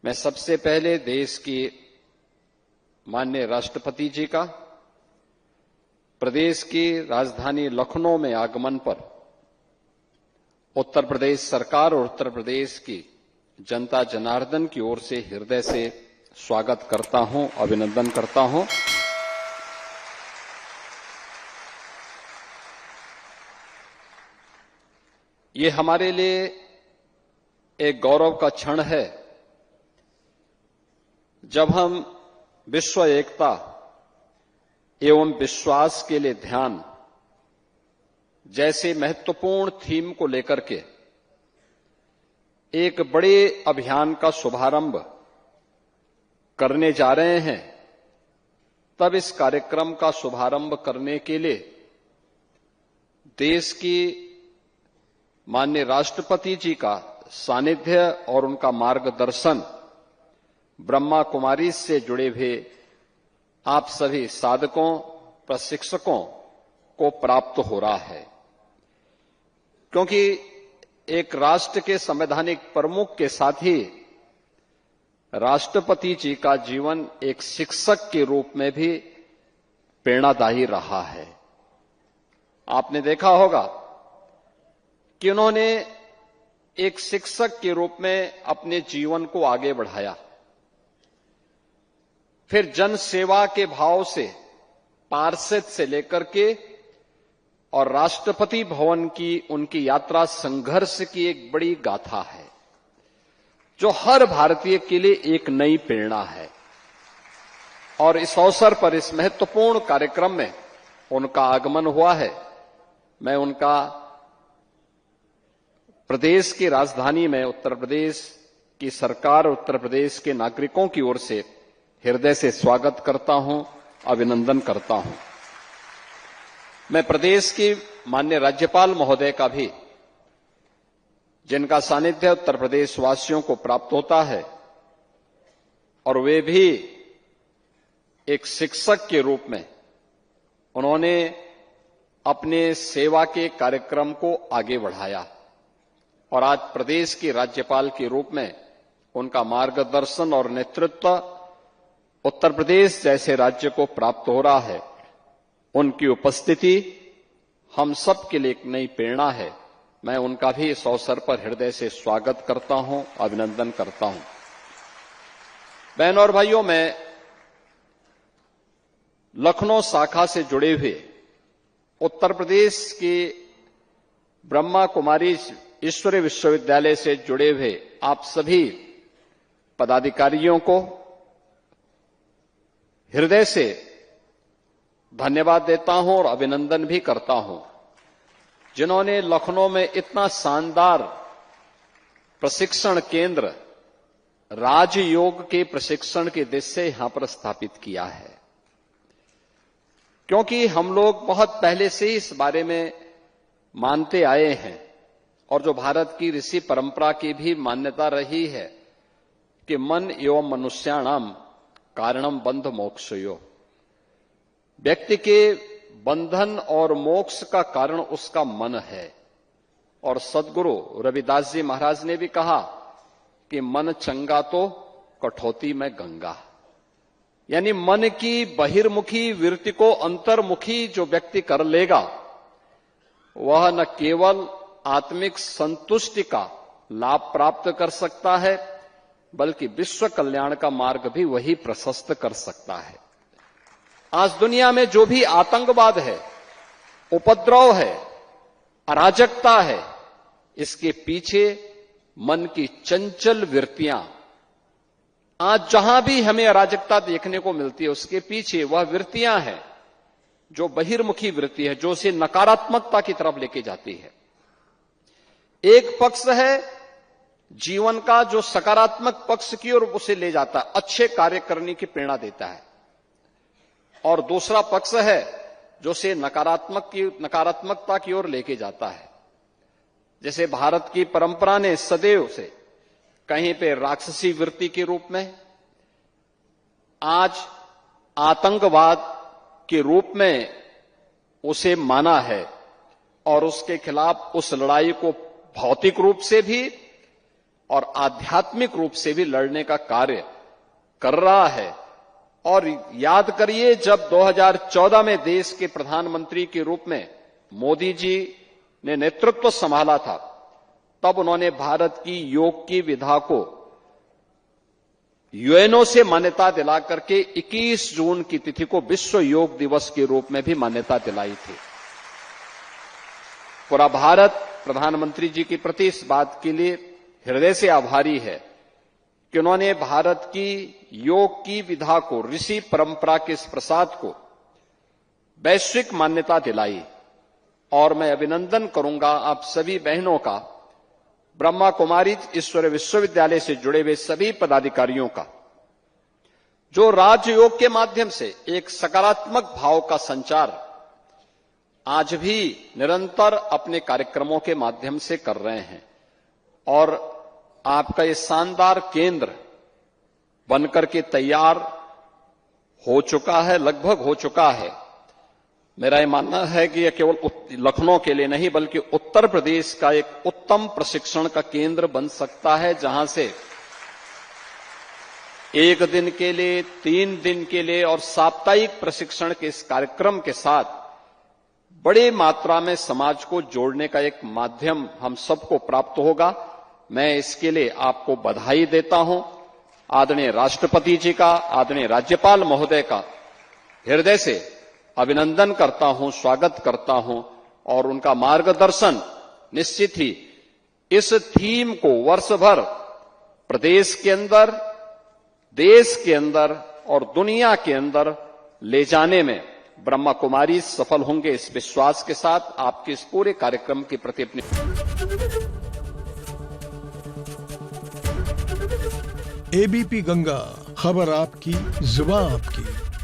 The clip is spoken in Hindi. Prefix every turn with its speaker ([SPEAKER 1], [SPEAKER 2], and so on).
[SPEAKER 1] मैं सबसे पहले देश की माननीय राष्ट्रपति जी का प्रदेश की राजधानी लखनऊ में आगमन पर उत्तर प्रदेश सरकार और उत्तर प्रदेश की जनता जनार्दन की ओर से हृदय से स्वागत करता हूं, अभिनंदन करता हूं। ये हमारे लिए एक गौरव का क्षण है जब हम विश्व एकता एवं विश्वास के लिए ध्यान जैसे महत्वपूर्ण थीम को लेकर के एक बड़े अभियान का शुभारंभ करने जा रहे हैं। तब इस कार्यक्रम का शुभारंभ करने के लिए देश की माननीय राष्ट्रपति जी का सानिध्य और उनका मार्गदर्शन ब्रह्मा कुमारी से जुड़े हुए आप सभी साधकों, प्रशिक्षकों को प्राप्त हो रहा है, क्योंकि एक राष्ट्र के संवैधानिक प्रमुख के साथ ही राष्ट्रपति जी का जीवन एक शिक्षक के रूप में भी प्रेरणादायी रहा है। आपने देखा होगा कि उन्होंने एक शिक्षक के रूप में अपने जीवन को आगे बढ़ाया, फिर जन सेवा के भाव से पार्षद से लेकर के और राष्ट्रपति भवन की उनकी यात्रा संघर्ष की एक बड़ी गाथा है जो हर भारतीय के लिए एक नई प्रेरणा है। और इस अवसर पर इस महत्वपूर्ण कार्यक्रम में उनका आगमन हुआ है। मैं उनका प्रदेश की राजधानी में उत्तर प्रदेश की सरकार, उत्तर प्रदेश के नागरिकों की ओर से हृदय से स्वागत करता हूं, अभिनंदन करता हूं। मैं प्रदेश की माननीय राज्यपाल महोदय का भी, जिनका सानिध्य उत्तर प्रदेश वासियों को प्राप्त होता है और वे भी एक शिक्षक के रूप में उन्होंने अपने सेवा के कार्यक्रम को आगे बढ़ाया और आज प्रदेश की राज्यपाल के रूप में उनका मार्गदर्शन और नेतृत्व उत्तर प्रदेश जैसे राज्य को प्राप्त हो रहा है। उनकी उपस्थिति हम सब के लिए एक नई प्रेरणा है। मैं उनका भी इस अवसर पर हृदय से स्वागत करता हूं, अभिनंदन करता हूं। बहनों और भाइयों, मैं लखनऊ शाखा से जुड़े हुए उत्तर प्रदेश के ब्रह्मा कुमारी ईश्वरीय विश्वविद्यालय से जुड़े हुए आप सभी पदाधिकारियों को हृदय से धन्यवाद देता हूं और अभिनंदन भी करता हूं, जिन्होंने लखनऊ में इतना शानदार प्रशिक्षण केंद्र राजयोग के प्रशिक्षण के दृश्य यहां पर स्थापित किया है। क्योंकि हम लोग बहुत पहले से ही इस बारे में मानते आए हैं और जो भारत की ऋषि परंपरा की भी मान्यता रही है कि मन एवं मनुष्याणाम कारणम बंध मोक्षयो, व्यक्ति के बंधन और मोक्ष का कारण उसका मन है। और सदगुरु रविदास जी महाराज ने भी कहा कि मन चंगा तो कठौती में गंगा, यानी मन की बहिर्मुखी वृत्ति को अंतर्मुखी जो व्यक्ति कर लेगा वह न केवल आत्मिक संतुष्टि का लाभ प्राप्त कर सकता है बल्कि विश्व कल्याण का मार्ग भी वही प्रशस्त कर सकता है। आज दुनिया में जो भी आतंकवाद है, उपद्रव है, अराजकता है, इसके पीछे मन की चंचल वृत्तियां, आज जहां भी हमें अराजकता देखने को मिलती है उसके पीछे वह वृत्तियां हैं जो बहिर्मुखी वृत्ति है, जो उसे नकारात्मकता की तरफ लेके जाती है। एक पक्ष है जीवन का जो सकारात्मक पक्ष की ओर उसे ले जाता है, अच्छे कार्य करने की प्रेरणा देता है, और दूसरा पक्ष है जो उसे नकारात्मकता की ओर लेके जाता है। जैसे भारत की परंपरा ने सदैव से कहीं पे राक्षसी वृत्ति के रूप में, आज आतंकवाद के रूप में उसे माना है और उसके खिलाफ उस लड़ाई को भौतिक रूप से भी और आध्यात्मिक रूप से भी लड़ने का कार्य कर रहा है। और याद करिए, जब 2014 में देश के प्रधानमंत्री के रूप में मोदी जी ने नेतृत्व संभाला था, तब उन्होंने भारत की योग की विधा को यूएनओ से मान्यता दिला करके 21 जून की तिथि को विश्व योग दिवस के रूप में भी मान्यता दिलाई थी। पूरा भारत प्रधानमंत्री जी के प्रति इस बात के लिए हृदय से आभारी है कि उन्होंने भारत की योग की विधा को, ऋषि परंपरा के इस प्रसाद को वैश्विक मान्यता दिलाई। और मैं अभिनंदन करूंगा आप सभी बहनों का, ब्रह्मा कुमारी ईश्वरीय विश्वविद्यालय से जुड़े हुए सभी पदाधिकारियों का, जो राजयोग के माध्यम से एक सकारात्मक भाव का संचार आज भी निरंतर अपने कार्यक्रमों के माध्यम से कर रहे हैं। और आपका ये शानदार केंद्र बनकर के तैयार हो चुका है, लगभग हो चुका है। मेरा ये मानना है कि यह केवल लखनऊ के लिए नहीं बल्कि उत्तर प्रदेश का एक उत्तम प्रशिक्षण का केंद्र बन सकता है, जहां से 1 दिन के लिए, 3 दिन के लिए और साप्ताहिक प्रशिक्षण के इस कार्यक्रम के साथ बड़ी मात्रा में समाज को जोड़ने का एक माध्यम हम सबको प्राप्त होगा। मैं इसके लिए आपको बधाई देता हूं। आदरणीय राष्ट्रपति जी का, आदरणीय राज्यपाल महोदय का हृदय से अभिनंदन करता हूं, स्वागत करता हूं। और उनका मार्गदर्शन निश्चित ही इस थीम को वर्ष भर प्रदेश के अंदर, देश के अंदर और दुनिया के अंदर ले जाने में ब्रह्मा कुमारी सफल होंगे, इस विश्वास के साथ आपके इस पूरे कार्यक्रम के प्रति अपनी
[SPEAKER 2] एबीपी गंगा, खबर आपकी, जुबान आपकी।